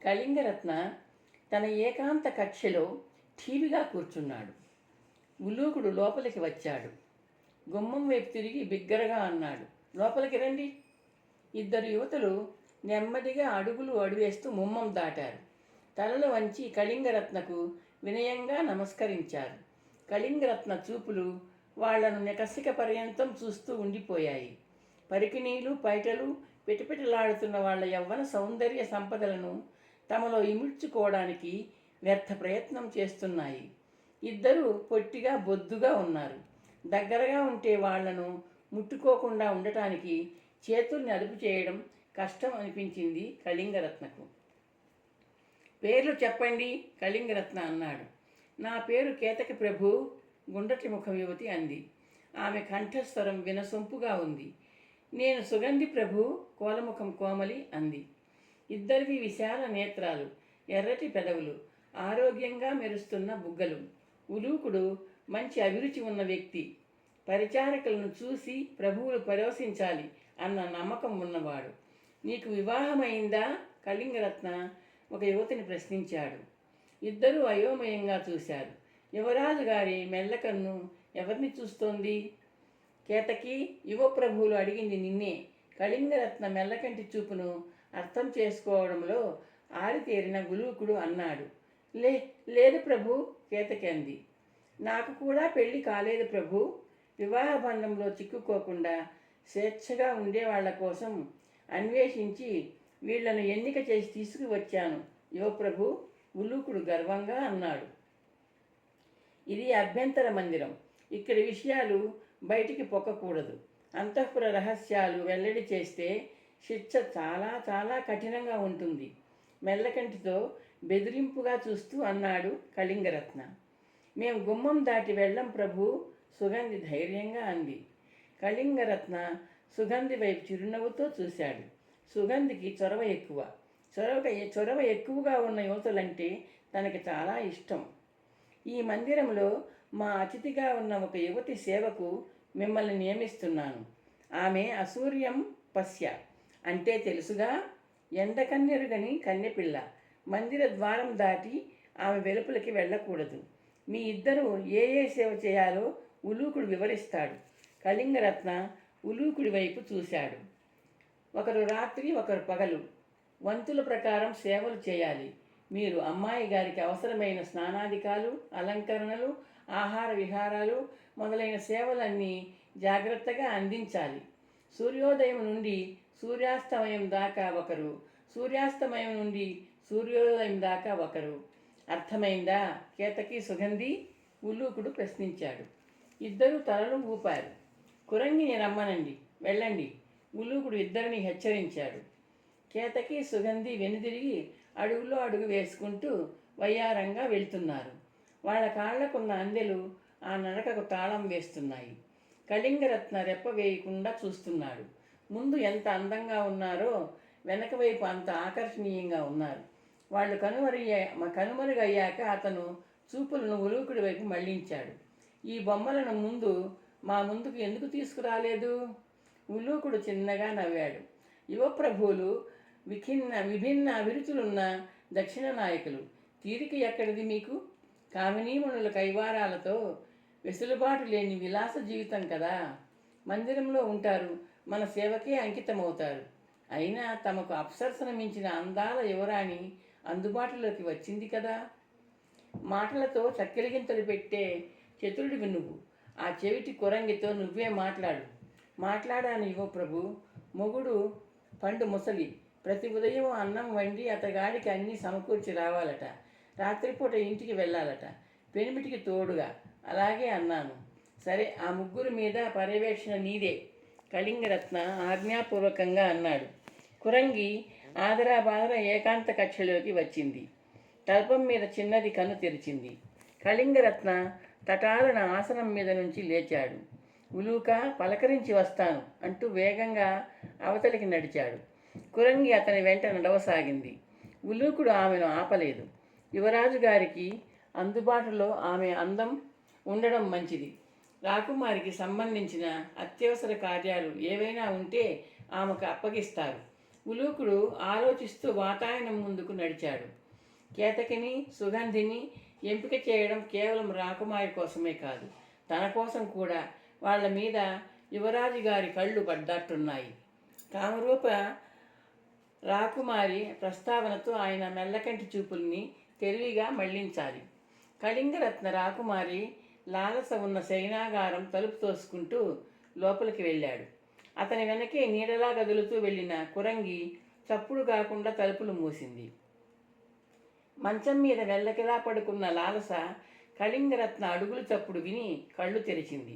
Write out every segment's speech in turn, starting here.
కళింగరత్న తన ఏకాంత కక్షలో ఠీవిగా కూర్చున్నాడు. ఉలూకుడు లోపలికి వచ్చాడు. గుమ్మం వైపు తిరిగి బిగ్గరగా అన్నాడు, లోపలికి రండి. ఇద్దరు యువతులు నెమ్మదిగా అడుగులు అడివేస్తూ ముమ్మం దాటారు. తలలు వంచి కళింగరత్నకు వినయంగా నమస్కరించారు. కళింగరత్న చూపులు వాళ్లను నికసిక పర్యంతం చూస్తూ ఉండిపోయాయి. పరికిణీలు పైటలు పిటపిటలాడుతున్న వాళ్ల యవ్వన సౌందర్య సంపదలను తమలో ఇముడ్చుకోవడానికి వ్యర్థ ప్రయత్నం చేస్తున్నాయి. ఇద్దరూ పొట్టిగా బొద్దుగా ఉన్నారు. దగ్గరగా ఉంటే వాళ్లను ముట్టుకోకుండా ఉండటానికి చేతుల్ని అదుపు చేయడం కష్టం అనిపించింది కళింగరత్నకు. పేర్లు చెప్పండి, కళింగరత్న అన్నాడు. నా పేరు కేతకి ప్రభు, గుండ్రటి ముఖం యువతి అంది. ఆమె కంఠస్వరం వినసొంపుగా ఉంది. నేను సుగంధి ప్రభు, కోలముఖం కోమలి అంది. ఇద్దరివి విశాల నేత్రాలు, ఎర్రటి పెదవులు, ఆరోగ్యంగా మెరుస్తున్న బుగ్గలు. ఉలూకుడు మంచి అభిరుచి ఉన్న వ్యక్తి. పరిచారకులను చూసి ప్రభువులు పరవశించాలి అన్న నమ్మకం ఉన్నవాడు. నీకు వివాహమైందా, కళింగరత్న ఒక యువతిని ప్రశ్నించాడు. ఇద్దరూ అయోమయంగా చూశారు. యువరాజు గారి మెల్లకన్ను ఎవరిని చూస్తోంది? కేతకి, యువ ప్రభువులు అడిగింది నిన్నే. కళింగరత్న మెల్లకంటి చూపును అర్థం చేసుకోవడంలో ఆరితేరిన ఉలూకుడు అన్నాడు. లేదు ప్రభు, కేతకి అంది. నాకు కూడా పెళ్లి కాలేదు ప్రభు. వివాహ బంధంలో చిక్కుకోకుండా స్వేచ్ఛగా ఉండేవాళ్ల కోసం అన్వేషించి వీళ్లను ఎన్నిక చేసి తీసుకువచ్చాను యువప్రభు, ఉలూకుడు గర్వంగా అన్నాడు. ఇది అభ్యంతర మందిరం. ఇక్కడి విషయాలు బయటికి పొక్కకూడదు. అంతఃపుర రహస్యాలు వెల్లడి చేస్తే శిక్ష చాలా చాలా కఠినంగా ఉంటుంది. మెల్లకంటితో బెదిరింపుగా చూస్తూ అన్నాడు కళింగరత్న. మేము గుమ్మం దాటి వెళ్ళం ప్రభు, సుగంధి ధైర్యంగా అంది. కళింగరత్న సుగంధి వైపు చిరునవ్వుతో చూశాడు. సుగంధికి చొరవ ఎక్కువగా ఉన్న యువతులంటే తనకి చాలా ఇష్టం. ఈ మందిరంలో మా అతిథిగా ఉన్న ఒక యువతి సేవకు మిమ్మల్ని నియమిస్తున్నాను. ఆమె అసూర్యం పశ్య అంటే తెలుసుగా, ఎండకన్నెరుగని కన్నెపిల్ల. మందిర ద్వారం దాటి ఆమె వెలుపలికి వెళ్ళకూడదు. మీ ఇద్దరూ ఏ సేవ చేయాలో ఉలూకుడు వివరిస్తాడు. కళింగరత్న ఉలూకుడి వైపు చూశాడు. ఒకరు రాత్రి, ఒకరు పగలు. వంతుల ప్రకారం సేవలు చేయాలి. మీరు అమ్మాయి గారికి అవసరమైన స్నానాధికాలు, అలంకరణలు, ఆహార విహారాలు మొదలైన సేవలన్నీ జాగ్రత్తగా అందించాలి. సూర్యోదయం నుండి సూర్యాస్తమయం దాకా ఒకరు, సూర్యాస్తమయం నుండి సూర్యోదయం దాకా ఒకరు. అర్థమైందా కేతకి, సుగంధి? ఉలూకుడు ప్రశ్నించాడు. ఇద్దరూ తలలు ఊపారు. కురంగిని రమ్మనండి, వెళ్ళండి, ఉలూకుడు ఇద్దరిని హెచ్చరించాడు. కేతకి, సుగంధి వెనుదిరిగి అడుగులో అడుగు వేసుకుంటూ వయ్యారంగా వెళ్తున్నారు. వాళ్ళ కాళ్లకున్న అందెలు ఆ నడకకు తాళం వేస్తున్నాయి. కళింగరత్న రెప్ప వేయకుండా చూస్తున్నాడు. ముందు ఎంత అందంగా ఉన్నారో వెనక వైపు అంత ఆకర్షణీయంగా ఉన్నారు. వాళ్ళు కనుమరుగయ్యాక అతను చూపులను ఉలూకుడి వైపు మళ్లించాడు. ఈ బొమ్మలను మా ముందుకు ఎందుకు తీసుకురాలేదు? ఉలూకుడు చిన్నగా నవ్వాడు. యువప్రభువులు విభిన్న అభిరుచులున్న దక్షిణ నాయకులు. తీరిక ఎక్కడిది మీకు? కామినీమణుల కైవారాలతో వెసులుబాటు లేని విలాస జీవితం కదా. మందిరంలో ఉంటారు, మన సేవకే అంకితమవుతారు. అయినా తమకు అప్సరసను మించిన అందాల యువరాణి అందుబాటులోకి వచ్చింది కదా. మాటలతో చక్కెలిగింతలు పెట్టే చతురుడివి నువ్వు. ఆ చెవిటి కురంగితో నువ్వే మాట్లాడాను యువ ప్రభు. మొగుడు పండు ముసలి. ప్రతి ఉదయం అన్నం వండి అతగాడికి అన్నీ సమకూర్చి రావాలట. రాత్రిపూట ఇంటికి వెళ్ళాలట, పెనిమిటికి తోడుగా. అలాగే అన్నాను. సరే, ఆ ముగ్గురు మీద పర్యవేక్షణ నీదే, కళింగరత్న ఆజ్ఞాపూర్వకంగా అన్నాడు. కురంగి ఆదరాబాదర ఏకాంత కక్షలోకి వచ్చింది. తల్పం మీద చిన్నది కన్ను తెరిచింది. కళింగరత్న తటాలన ఆసనం మీద నుంచి లేచాడు. ఉలూక, పలకరించి వస్తాను అంటూ వేగంగా అవతలికి నడిచాడు. కురంగి అతని వెంట నడవసాగింది. ఉలూకుడు ఆమెను ఆపలేదు. యువరాజు గారికి అందుబాటులో ఆమె అందం ఉండడం మంచిది. రాకుమారికి సంబంధించిన అత్యవసర కార్యాలు ఏవైనా ఉంటే ఆమెకు అప్పగిస్తారు. ఉలూకుడు ఆలోచిస్తూ వాతాయనం ముందుకు నడిచాడు. కేతకిని, సుగంధిని ఎంపిక చేయడం కేవలం రాకుమారి కోసమే కాదు, తన కోసం కూడా. వాళ్ళ మీద యువరాజు గారి కళ్ళు పడ్డట్టున్నాయి. కామరూప రాకుమారి ప్రస్తావనతో ఆయన మెల్లకంటి చూపుల్ని తెలివిగా మళ్లించాలి. కళింగరత్న రాకుమారి లాలస ఉన్న శయనాగారం తలుపు తోసుకుంటూ లోపలికి వెళ్ళాడు. అతని వెనకే నీడలా కదులుతూ వెళ్ళిన కురంగి చప్పుడు కాకుండా తలుపులు మూసింది. మంచం మీద వెల్లకిలా పడుకున్న లాలస కళింగరత్న అడుగులు చప్పుడు విని కళ్ళు తెరిచింది.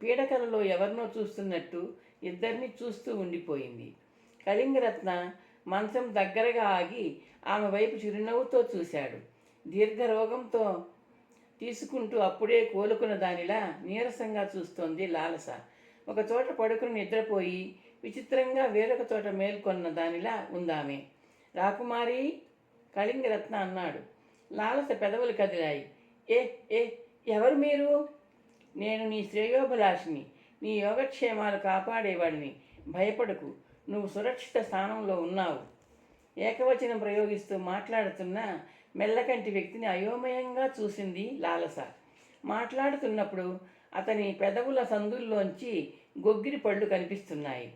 పీడకలలో ఎవరినో చూస్తున్నట్టు ఇద్దరిని చూస్తూ ఉండిపోయింది. కళింగరత్న మంచం దగ్గరగా ఆగి ఆమె వైపు చిరునవ్వుతో చూశాడు. దీర్ఘరోగంతో తీసుకుంటూ అప్పుడే కోలుకున్న దానిలా నీరసంగా చూస్తోంది లాలస. ఒక చోట పడుకుని నిద్రపోయి విచిత్రంగా వేరొక చోట మేల్కొన్న దానిలా ఉందామె. రాకుమారి, కళింగరత్న అన్నాడు. లాలస పెదవులు కదిలాయి. ఏ ఏ ఎవరు మీరు? నేను నీ శ్రేయోభిలాషిని, నీ యోగక్షేమాలు కాపాడేవాడిని. భయపడకు, నువ్వు సురక్షిత స్థానంలో ఉన్నావు. ఏకవచనం ప్రయోగిస్తూ మాట్లాడుతున్న మెల్లకంటి వ్యక్తిని అయోమయంగా చూసింది లాలస. మాట్లాడుతున్నప్పుడు అతని పెదవుల సందుల్లోంచి గొగ్గిరి పళ్ళు కనిపిస్తున్నాయి.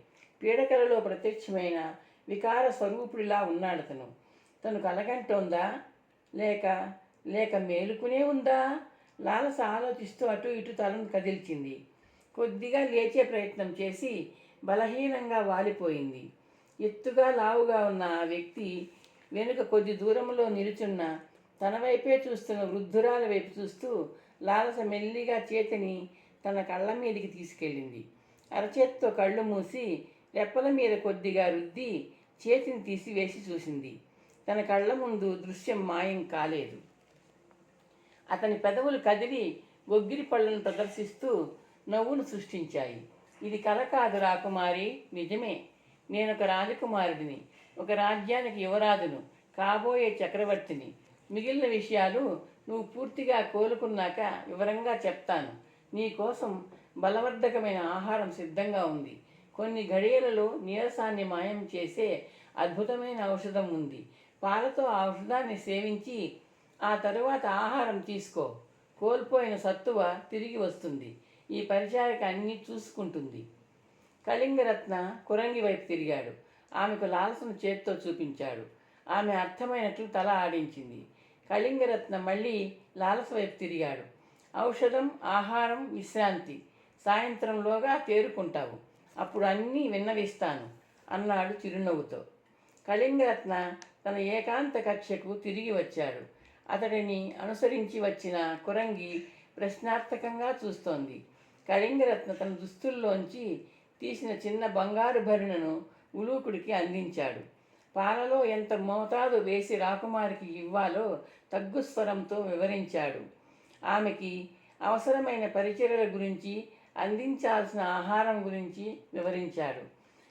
పీడకలలో ప్రత్యక్షమైన వికార స్వరూపుడిలా ఉన్నాడతను. తను కలగంటోందా లేక లేక మేలుకునే ఉందా? లాలస ఆలోచిస్తూ అటు ఇటు తలను కదిల్చింది. కొద్దిగా లేచే ప్రయత్నం చేసి బలహీనంగా వాలిపోయింది. ఎత్తుగా లావుగా ఉన్న ఆ వ్యక్తి వెనుక కొద్ది దూరంలో నిలుచున్న తన వైపే చూస్తున్న వృద్ధురాల వైపు చూస్తూ లాలస మెల్లిగా చేతిని తన కళ్ళ మీదకి తీసుకెళ్ళింది. అరచేత్తో కళ్ళు మూసి రెప్పల మీద కొద్దిగా రుద్ది చేతిని తీసివేసి చూసింది. తన కళ్ళ ముందు దృశ్యం మాయం కాలేదు. అతని పెదవులు కదిలి గొగ్గిరి పళ్ళను ప్రదర్శిస్తూ నవ్వును సృష్టించాయి. ఇది కల కాదు రాకుమారి, నిజమే. నేనొక రాజకుమారుడిని, ఒక రాజ్యానికి యువరాజును, కాబోయే చక్రవర్తిని. మిగిలిన విషయాలు నువ్వు పూర్తిగా కోలుకున్నాక వివరంగా చెప్తాను. నీకోసం బలవర్ధకమైన ఆహారం సిద్ధంగా ఉంది. కొన్ని ఘడియలలో నీరసాన్ని మాయం చేసే అద్భుతమైన ఔషధం ఉంది. పాలతో ఆ ఔషధాన్ని సేవించి ఆ తరువాత ఆహారం తీసుకో. కోల్పోయిన సత్తువ తిరిగి వస్తుంది. ఈ పరిచారిక అన్నీ చూసుకుంటుంది. కళింగరత్న కురంగి వైపు తిరిగాడు. ఆమెకు లాలసను చేత్తో చూపించాడు. ఆమె అర్థమైనట్లు తల ఆడించింది. కళింగరత్న మళ్ళీ లాలస వైపు తిరిగాడు. ఔషధం, ఆహారం, విశ్రాంతి. సాయంత్రంలోగా తేరుకుంటావు. అప్పుడు అన్నీ విన్నవిస్తాను అన్నాడు చిరునవ్వుతో. కళింగరత్న తన ఏకాంత కక్షకు తిరిగి వచ్చాడు. అతడిని అనుసరించి వచ్చిన కురంగి ప్రశ్నార్థకంగా చూస్తోంది. కళింగరత్న తన దుస్తుల్లోంచి తీసిన చిన్న బంగారు భరిణను ఉలూకుడికి అందించాడు. పాలలో ఎంత మోతాదు వేసి రాకుమారికి ఇవ్వాలో తగ్గు స్వరంతో వివరించాడు. ఆమెకి అవసరమైన పరిచర్యల గురించి, అందించాల్సిన ఆహారం గురించి వివరించాడు.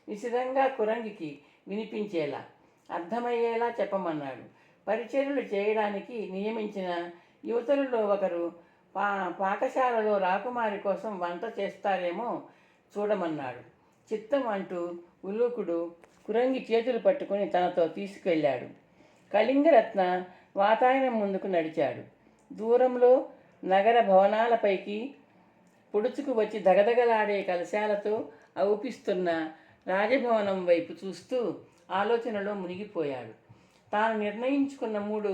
నిశితంగా కురంగికి వినిపించేలా, అర్థమయ్యేలా చెప్పమన్నాడు. పరిచర్యలు చేయడానికి నియమించిన యువతులలో ఒకరు పాకశాలలో రాకుమారి కోసం వంట చేస్తారేమో చూడమన్నాడు. చిత్తం అంటూ ఉలూకుడు కురంగి చేతులు పట్టుకొని తనతో తీసుకెళ్ళాడు. కళింగరత్న వాతాయనం ముందుకు నడిచాడు. దూరంలో నగర భవనాలపైకి పొడుచుకు వచ్చి దగదగలాడే కలశాలతో ఔపిస్తున్న రాజభవనం వైపు చూస్తూ ఆలోచనలో మునిగిపోయాడు. తాను నిర్ణయించుకున్న 3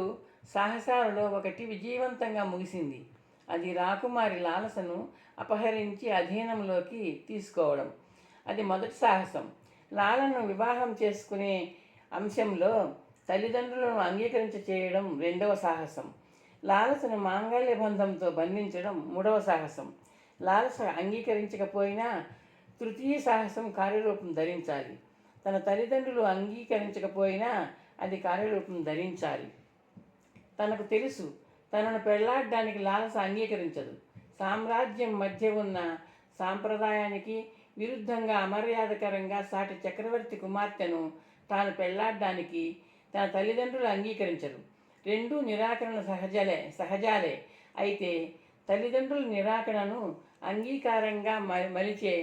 సాహసాలలో ఒకటి విజయవంతంగా ముగిసింది. అది రాకుమారి లాలసను అపహరించి అధీనంలోకి తీసుకోవడం. అది మొదటి సాహసం. లాలను వివాహం చేసుకునే అంశంలో తల్లిదండ్రులను అంగీకరించ చేయడం రెండవ సాహసం. లాలసను మాంగళ్య బంధంతో బంధించడం మూడవ సాహసం. లాలస అంగీకరించకపోయినా తృతీయ సాహసం కార్యరూపం ధరించాలి. తన తల్లిదండ్రులు అంగీకరించకపోయినా అది కార్యరూపం ధరించాలి. తనకు తెలుసు, తనను పెళ్లాడడానికి లాలస అంగీకరించదు. సామ్రాజ్యం మధ్య ఉన్న సాంప్రదాయానికి విరుద్ధంగా అమర్యాదకరంగా సాటి చక్రవర్తి కుమార్తెను తాను పెళ్లాడడానికి తన తల్లిదండ్రులు అంగీకరించరు. రెండూ నిరాకరణ సహజాలే. అయితే తల్లిదండ్రుల నిరాకరణను అంగీకారంగా మలిచే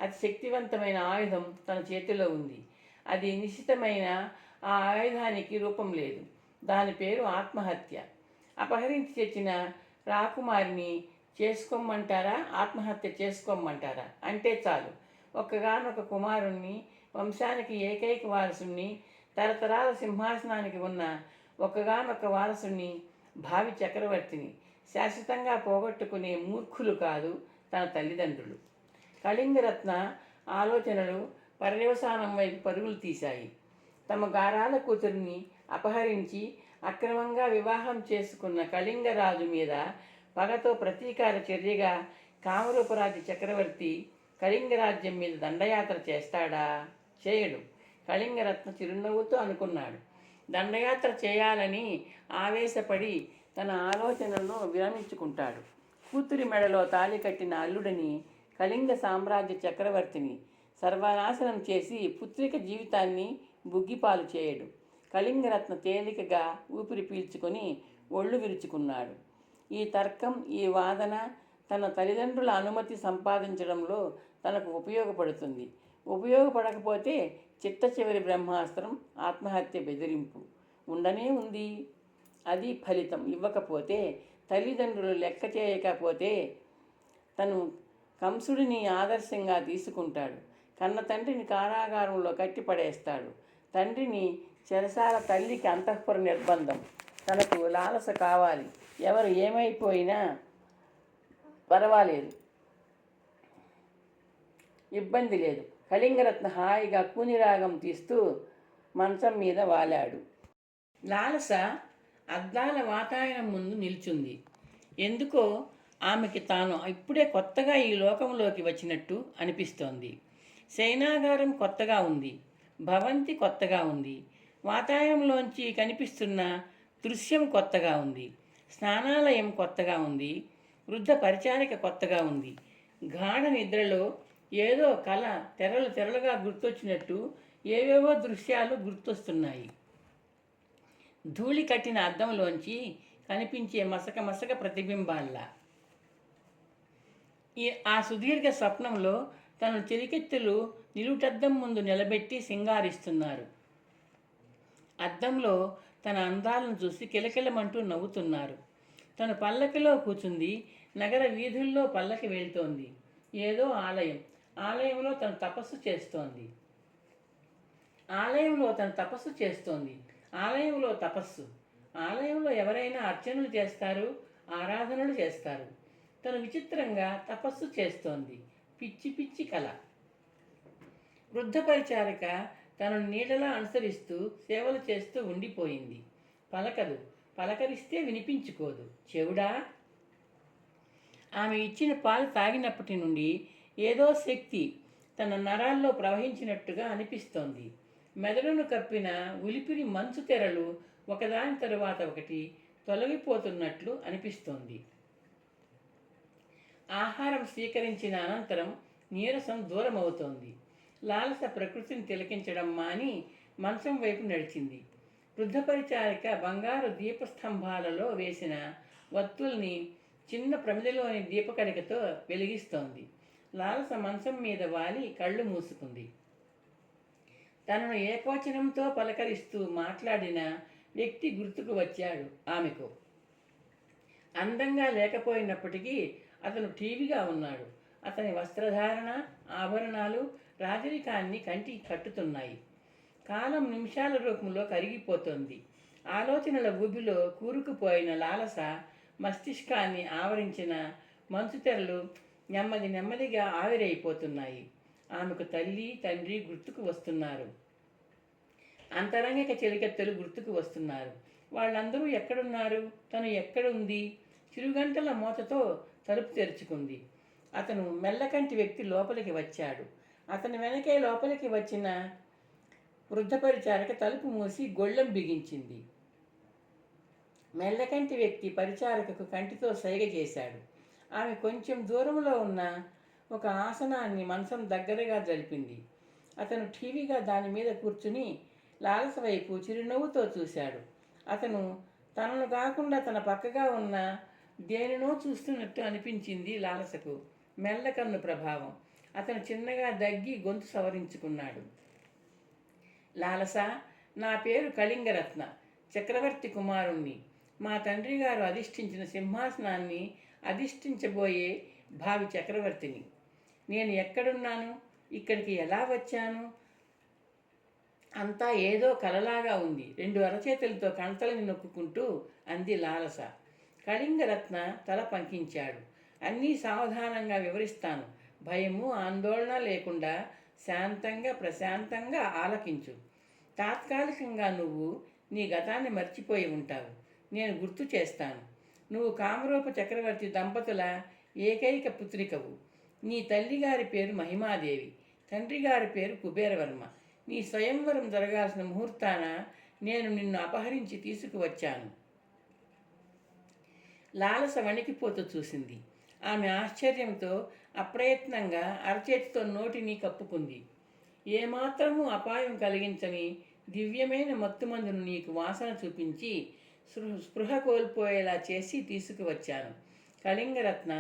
అతి శక్తివంతమైన ఆయుధం తన చేతిలో ఉంది. అది నిశ్చితమైన ఆ ఆయుధానికి రూపం లేదు. దాని పేరు ఆత్మహత్య. అపహరించి తెచ్చిన రాకుమారిని చేసుకోమంటారా, ఆత్మహత్య చేసుకోమంటారా అంటే చాలు. ఒక్కగానొక కుమారుణ్ణి, వంశానికి ఏకైక వారసుణ్ణి, తరతరాల సింహాసనానికి ఉన్న ఒక్కగానొక్క వారసుణ్ణి, భావి చక్రవర్తిని శాశ్వతంగా పోగొట్టుకునే మూర్ఖులు కాదు తన తల్లిదండ్రులు. కళింగరత్న ఆలోచనలు పర్యవసానం వైపు పరుగులు తీశాయి. తమ గారాల కూతురిని అపహరించి అక్రమంగా వివాహం చేసుకున్న కళింగరాజు మీద పగతో ప్రతీకార చర్యగా కామరూపరాజు చక్రవర్తి కళింగరాజ్యం మీద దండయాత్ర చేస్తాడా? చేయడు. కళింగరత్న చిరునవ్వుతో అనుకున్నాడు. దండయాత్ర చేయాలని ఆవేశపడి తన ఆలోచనలను విరమించుకుంటాడు. కూతురి మెడలో తాళి కట్టిన అల్లుడిని, కళింగ సామ్రాజ్య చక్రవర్తిని సర్వనాశనం చేసి పుత్రిక జీవితాన్ని బుగ్గిపాలు చేయడు. కళింగరత్న తేలికగా ఊపిరి పీల్చుకొని ఒళ్ళు విరుచుకున్నాడు. ఈ తర్కం, ఈ వాదన తన తల్లిదండ్రుల అనుమతి సంపాదించడంలో తనకు ఉపయోగపడుతుంది. ఉపయోగపడకపోతే చిట్ట చివరి బ్రహ్మాస్త్రం ఆత్మహత్య బెదిరింపు ఉండనే ఉంది. అది ఫలితం ఇవ్వకపోతే, తల్లిదండ్రులు లెక్క చేయకపోతే తను కంసుడిని ఆదర్శంగా తీసుకుంటాడు. కన్న తండ్రిని కారాగారంలో కట్టిపడేస్తాడు. తండ్రిని చెరసాల, తల్లికి అంతఃపుర నిర్బంధం. తనకు లాలస కావాలి. ఎవరు ఏమైపోయినా పర్వాలేదు, ఇబ్బంది లేదు. కళింగరత్న హాయిగా కూనిరాగం తీస్తూ మంచం మీద వాలాడు. లాలస అద్దాల వాతాయనం ముందు నిల్చుంది. ఎందుకో ఆమెకి తాను ఇప్పుడే కొత్తగా ఈ లోకంలోకి వచ్చినట్టు అనిపిస్తోంది. శయనాగారం కొత్తగా ఉంది, భవంతి కొత్తగా ఉంది, వాతాయనంలోంచి కనిపిస్తున్న దృశ్యం కొత్తగా ఉంది, స్నానాలయం కొత్తగా ఉంది, వృద్ధ పరిచారిక కొత్తగా ఉంది. గాఢ నిద్రలో ఏదో కళ తెరలు తెరలుగా గుర్తొచ్చినట్టు ఏవేవో దృశ్యాలు గుర్తొస్తున్నాయి. ధూళి కట్టిన అద్దంలోంచి కనిపించే మసక మసక ప్రతిబింబాల్లా. ఆ సుదీర్ఘ స్వప్నంలో తన చెలికెత్తులు నిలుటద్దం ముందు నిలబెట్టి సింగారిస్తున్నారు. అద్దంలో తన అందాలను చూసి కిలకిలమంటూ నవ్వుతున్నారు. తను పల్లకిలో కూర్చుంది. నగర వీధుల్లో పల్లకి వెళ్తోంది. ఏదో ఆలయం. ఆలయంలో తను తపస్సు చేస్తోంది. ఆలయంలో తపస్సు. ఆలయంలో ఎవరైనా అర్చనలు చేస్తారు, ఆరాధనలు చేస్తారు. తను విచిత్రంగా తపస్సు చేస్తోంది. పిచ్చి పిచ్చి కళ. వృద్ధ పరిచారిక తనను నీడలా అనుసరిస్తూ సేవలు చేస్తూ ఉండిపోయింది. పలకదు. పలకరిస్తే వినిపించుకోదు. చెవుడా? ఆమె ఇచ్చిన పాలు తాగినప్పటి నుండి ఏదో శక్తి తన నరాల్లో ప్రవహించినట్టుగా అనిపిస్తోంది. మెదడును కప్పిన ఉలిపిరి మంచు తెరలు ఒకదాని తరువాత ఒకటి తొలగిపోతున్నట్లు అనిపిస్తోంది. ఆహారం స్వీకరించిన అనంతరం నీరసం దూరం అవుతోంది. లాలస ప్రకృతిని తిలకించడం మాని మంచం వైపు నడిచింది. వృద్ధ పరిచారిక బంగారు దీపస్తంభాలలో వేసిన వత్తుల్ని చిన్న ప్రమిదలోని దీపకణికతో వెలిగిస్తోంది. లాలస మంచం మీద వాలి కళ్ళు మూసుకుంది. తనను ఏకవచనంతో పలకరిస్తూ మాట్లాడిన వ్యక్తి గుర్తుకు వచ్చాడు ఆమెకు. అందంగా లేకపోయినప్పటికీ అతను టీవీగా ఉన్నాడు. అతని వస్త్రధారణ, ఆభరణాలు రాజరికాన్ని కంటికి కట్టుతున్నాయి. కాలం నిమిషాల రూపంలో కరిగిపోతోంది. ఆలోచనల ఊబిలో కూరుకుపోయిన లాలస మస్తిష్కాన్ని ఆవరించిన మంచు తెరలు నెమ్మది నెమ్మదిగా ఆవిరైపోతున్నాయి. ఆమెకు తల్లి, తండ్రి గుర్తుకు వస్తున్నారు. అంతరంగిక చెలికెత్తలు గుర్తుకు వస్తున్నారు. వాళ్ళందరూ ఎక్కడున్నారు? తను ఎక్కడుంది? చిరుగంటల మోతతో తలుపు తెరుచుకుంది. అతను మెల్లకంటి వ్యక్తి లోపలికి వచ్చాడు. అతని వెనకే లోపలికి వచ్చిన వృద్ధ పరిచారిక తలుపు మూసి గొళ్ళెం బిగించింది. మెల్లకంటి వ్యక్తి పరిచారికకు కంటితో సైగ చేశాడు. ఆమె కొంచెం దూరంలో ఉన్న ఒక ఆసనాన్ని మంచం దగ్గరగా జరిపింది. అతను టీవీగా దాని మీద కూర్చుని లాలస వైపు చిరునవ్వుతో చూశాడు. అతను తనను కాకుండా తన పక్కగా ఉన్న దేనినో చూస్తున్నట్టు అనిపించింది లాలసకు. మెల్లకన్ను ప్రభావం. అతను చిన్నగా దగ్గి గొంతు సవరించుకున్నాడు. లాలస, నా పేరు కళింగరత్న, చక్రవర్తి కుమారుణ్ణి. మా తండ్రి గారు అధిష్ఠించిన సింహాసనాన్ని అధిష్ఠించబోయే భావి చక్రవర్తిని. నేను ఎక్కడున్నాను, ఇక్కడికి ఎలా వచ్చాను? అంతా ఏదో కలలాగా ఉంది. 2 అరచేతులతో కణతలని నొక్కుకుంటూ అంది లాలస. కళింగరత్న తల పంకించాడు. అన్నీ సావధానంగా వివరిస్తాను. భయము ఆందోళన లేకుండా శాంతంగా ప్రశాంతంగా ఆలకించు. తాత్కాలికంగా నువ్వు నీ గతాన్ని మర్చిపోయి ఉంటావు. నేను గుర్తు చేస్తాను. నువ్వు కామరూప చక్రవర్తి దంపతుల ఏకైక పుత్రికవు. నీ తల్లిగారి పేరు మహిమాదేవి, తండ్రి గారి పేరు కుబేరవర్మ. నీ స్వయంవరం జరగాల్సిన ముహూర్తాన నేను నిన్ను అపహరించి తీసుకువచ్చాను. లాలస వణికిపోతూ చూసింది. ఆమె ఆశ్చర్యంతో అప్రయత్నంగా అరచేతితో నోటిని కప్పుకుంది. ఏమాత్రమూ అపాయం కలిగించని దివ్యమైన మత్తుమందును నీకు వాసన చూపించి స్పృహ కోల్పోయేలా చేసి తీసుకువచ్చాను. కళింగరత్న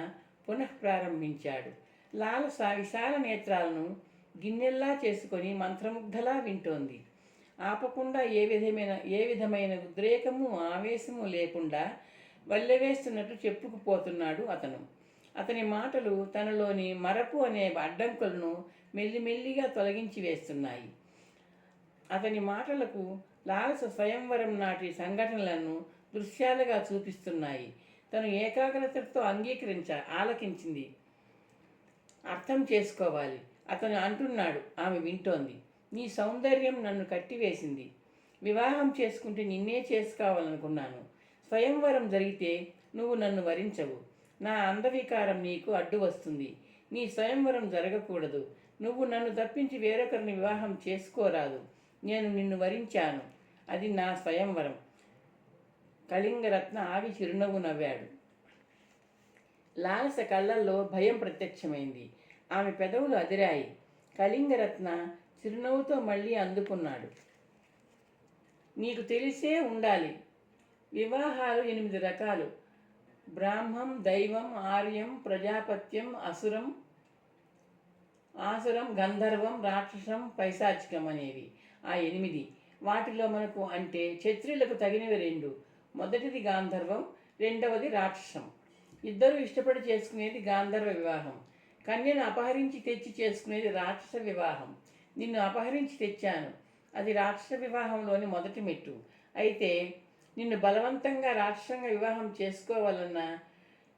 పునఃప్రారంభించాడు. లాలస విశాల నేత్రాలను గిన్నెల్లా చేసుకొని మంత్రముగ్ధలా వింటోంది. ఆపకుండా ఏ విధమైన ఉద్రేకము ఆవేశము లేకుండా వల్లెవేస్తున్నట్టు చెప్పుకుపోతున్నాడు అతను. అతని మాటలు తనలోని మరపు అనే అడ్డంకులను మెల్లిమెల్లిగా తొలగించి వేస్తున్నాయి. అతని మాటలకు లాలస స్వయంవరం నాటి సంఘటనలను దృశ్యాలుగా చూపిస్తున్నాయి. తను ఏకాగ్రతతో ఆలకించింది. అర్థం చేసుకోవాలి. అతను అంటున్నాడు. ఆమె వింటోంది. నీ సౌందర్యం నన్ను కట్టివేసింది. వివాహం చేసుకుంటే నిన్నే చేసుకోవాలనుకున్నాను. స్వయంవరం జరిగితే నువ్వు నన్ను వరించవు. నా అందవికారం నీకు అడ్డు వస్తుంది. నీ స్వయంవరం జరగకూడదు. నువ్వు నన్ను తప్పించి వేరొకరిని వివాహం చేసుకోరాదు. నేను నిన్ను వరించాను. అది నా స్వయంవరం. కళింగరత్న ఆవి చిరునవ్వు నవ్వాడు. లాలస కళ్ళల్లో భయం ప్రత్యక్షమైంది. ఆమె పెదవులు అదిరాయి. కళింగరత్న చిరునవ్వుతో మళ్ళీ అందుకున్నాడు. నీకు తెలిసే ఉండాలి. వివాహాలు 8 రకాలు. బ్రాహ్మం, దైవం, ఆర్యం, ప్రజాపత్యం, ఆసురం, గంధర్వం, రాక్షసం, పైశాచికం అనేవి ఆ 8. వాటిలో మనకు అంటే క్షత్రియులకు తగినవి 2. మొదటిది గాంధర్వం, రెండవది రాక్షసం. ఇద్దరు ఇష్టపడి చేసుకునేది గాంధర్వ వివాహం. కన్యను అపహరించి తెచ్చి చేసుకునేది రాక్షస వివాహం. నిన్ను అపహరించి తెచ్చాను. అది రాక్షస వివాహంలోని మొదటి మెట్టు. అయితే నిన్ను బలవంతంగా రాక్షసంగా వివాహం చేసుకోవాలన్న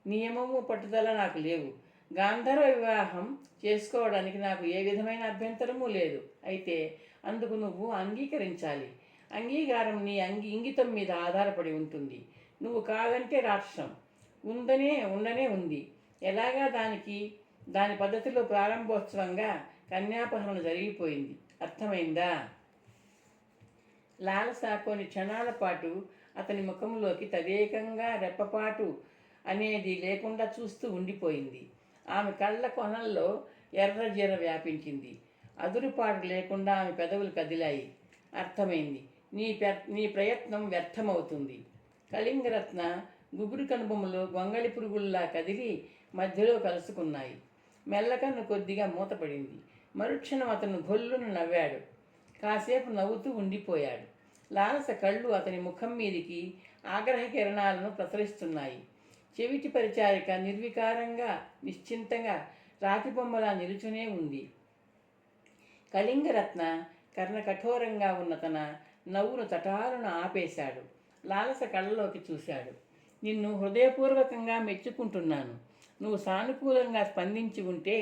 నియమము పట్టుదల నాకు లేవు. గాంధర్వ వివాహం చేసుకోవడానికి నాకు ఏ విధమైన అభ్యంతరము లేదు. అయితే అందుకు నువ్వు అంగీకరించాలి. అంగీకారం నీ ఇంగితం మీద ఆధారపడి ఉంటుంది. నువ్వు కాదంటే రాక్షసం ఉండనే ఉంది. ఎలాగా దాని పద్ధతిలో ప్రారంభోత్సవంగా కన్యాపహరణ జరిగిపోయింది. అర్థమైందా? లాలస కొన్ని క్షణాల పాటు అతని ముఖంలోకి తదేకంగా రెప్పపాటు అనేది లేకుండా చూస్తూ ఉండిపోయింది. ఆమె కళ్ళ కొనల్లో ఎర్రజీర వ్యాపించింది. అదురుపాటు లేకుండా ఆమె పెదవులు కదిలాయి. అర్థమైంది. నీ ప్రయత్నం వ్యర్థమవుతుంది. కళింగరత్న గుబురు కనుబొమ్మలు గొంగళి పురుగుల్లా కదిలి మధ్యలో కలుసుకున్నాయి. మెల్లకన్ను కొద్దిగా మూతపడింది. మరుక్షణం అతను గొల్లును నవ్వాడు. కాసేపు నవ్వుతూ ఉండిపోయాడు. లాలస కళ్ళు అతని ముఖం మీదికి ఆగ్రహ కిరణాలను ప్రసరిస్తున్నాయి. చెవిటి పరిచారిక నిర్వికారంగా నిశ్చింతంగా రాతిబొమ్మలా నిలుచునే ఉంది. కళింగరత్న కర్ణకఠోరంగా ఉన్న తన నవ్వును తటాలను ఆపేశాడు. లాలస కళ్ళలోకి చూశాడు. నిన్ను హృదయపూర్వకంగా మెచ్చుకుంటున్నాను. నువ్వు సానుకూలంగా స్పందించి ఉంటే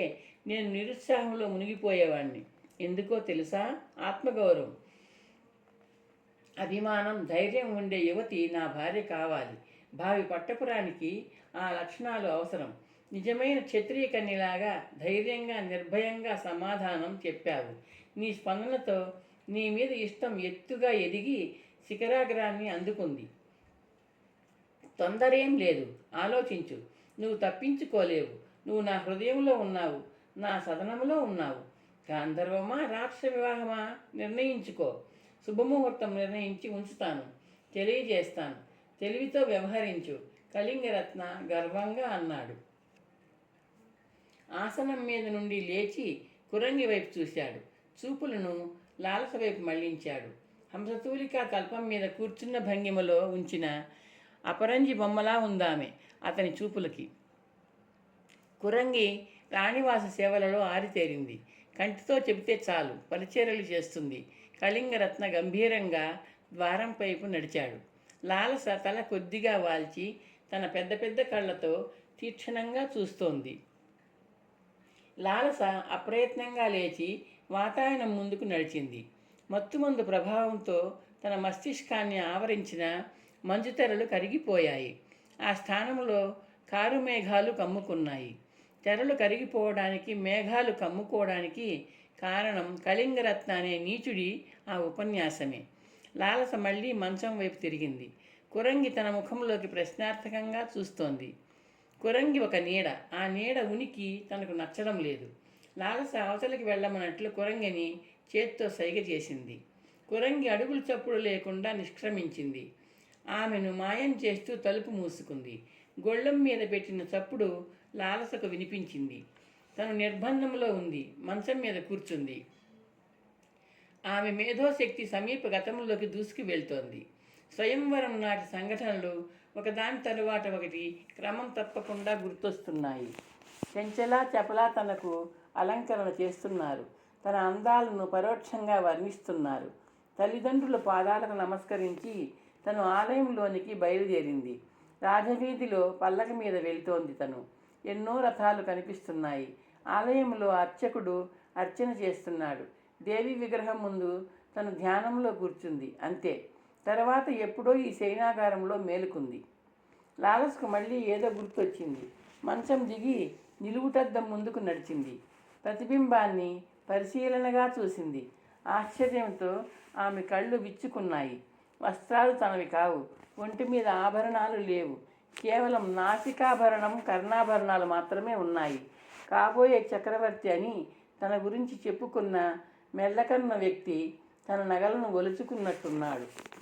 నేను నిరుత్సాహంలో మునిగిపోయేవాణ్ణి. ఎందుకో తెలుసా? ఆత్మగౌరవం, అభిమానం, ధైర్యం ఉండే యువతి నా భార్య కావాలి. భావి పట్టపురానికి ఆ లక్షణాలు అవసరం. నిజమైన క్షత్రియ కన్యలాగా ధైర్యంగా నిర్భయంగా సమాధానం చెప్పావు. నీ స్పందనతో నీ మీద ఇష్టం ఎత్తుగా ఎదిగి శిఖరాగ్రాన్ని అందుకుంది. తొందరేం లేదు. ఆలోచించు. నువ్వు తప్పించుకోలేవు. నువ్వు నా హృదయంలో ఉన్నావు, నా సదనంలో ఉన్నావు. గాంధర్వమా రాక్షస వివాహమా నిర్ణయించుకో. శుభముహూర్తం నిర్ణయించి ఉంచుతాను, తెలియజేస్తాను. తెలివితో వ్యవహరించు. కళింగరత్న గర్వంగా అన్నాడు. ఆసనం మీద నుండి లేచి కురంగి వైపు చూశాడు. చూపులను లాలస వైపు మళ్లించాడు. హంసతూలిక తల్పం మీద కూర్చున్న భంగిమలో ఉంచిన అపరంజి బొమ్మలా ఉందామె అతని చూపులకి. కురంగి రాణివాస సేవలలో ఆరితేరింది. కంటితో చెబితే చాలు పరిచర్యలు చేస్తుంది. కళింగరత్న గంభీరంగా ద్వారం వైపు నడిచాడు. లాలస తల కొద్దిగా వాల్చి తన పెద్ద పెద్ద కళ్ళతో తీక్షణంగా చూస్తోంది. లాలస అప్రయత్నంగా లేచి వాతాయనం ముందుకు నడిచింది. మత్తుమందు ప్రభావంతో తన మస్తిష్కాన్ని ఆవరించిన మంచుతెరలు కరిగిపోయాయి. ఆ స్థానంలో కారు మేఘాలు కమ్ముకున్నాయి. తెరలు కరిగిపోవడానికి, మేఘాలు కమ్ముకోవడానికి కారణం కళింగరత్న అనే నీచుడి ఆ ఉపన్యాసమే. లాలస మళ్ళీ మంచం వైపు తిరిగింది. కురంగి తన ముఖంలోకి ప్రశ్నార్థకంగా చూస్తోంది. కురంగి ఒక నీడ. ఆ నీడ ఉనికి తనకు నచ్చడం లేదు. లాలస అవతలికి వెళ్ళమన్నట్లు కురంగిని చేత్తో సైగ చేసింది. కురంగి అడుగులు చప్పుడు లేకుండా నిష్క్రమించింది. ఆమెను మాయం చేస్తూ తలుపు మూసుకుంది. గొళ్ళెం మీద పెట్టిన చప్పుడు లాలసకు వినిపించింది. తను నిర్బంధంలో ఉంది. మంచం మీద కూర్చుంది. ఆమె మేధోశక్తి సమీప గతంలోకి దూసుకు వెళ్తోంది. స్వయంవరం నాటి సంఘటనలు ఒకదాని తరువాత ఒకటి క్రమం తప్పకుండా గుర్తొస్తున్నాయి. చెంచలా చపలా తనకు అలంకరణ చేస్తున్నారు. తన అందాలను పరోక్షంగా వర్ణిస్తున్నారు. తల్లిదండ్రుల పాదాలకు నమస్కరించి తను ఆలయంలోనికి బయలుదేరింది. రాజవీధిలో పల్లకి మీద వెళ్తోంది తను. ఎన్నో రథాలు కనిపిస్తున్నాయి. ఆలయంలో అర్చకుడు అర్చన చేస్తున్నాడు. దేవి విగ్రహం ముందు తను ధ్యానంలో కూర్చుంది. అంతే. తర్వాత ఎప్పుడో ఈ శయనాగారంలో మేలుకుంది. లాలస్కు మళ్ళీ ఏదో గుర్తొచ్చింది. మంచం దిగి నిలువుటద్దం ముందుకు నడిచింది. ప్రతిబింబాన్ని పరిశీలనగా చూసింది. ఆశ్చర్యంతో ఆమె కళ్ళు విచ్చుకున్నాయి. వస్త్రాలు తనవి కావు. ఒంటి మీద ఆభరణాలు లేవు. కేవలం నాసికాభరణం, కర్ణాభరణాలు మాత్రమే ఉన్నాయి. కాబోయే చక్రవర్తి అని తన గురించి చెప్పుకున్న మెల్లకన్న వ్యక్తి తన నగలను ఒలుచుకున్నట్టున్నాడు.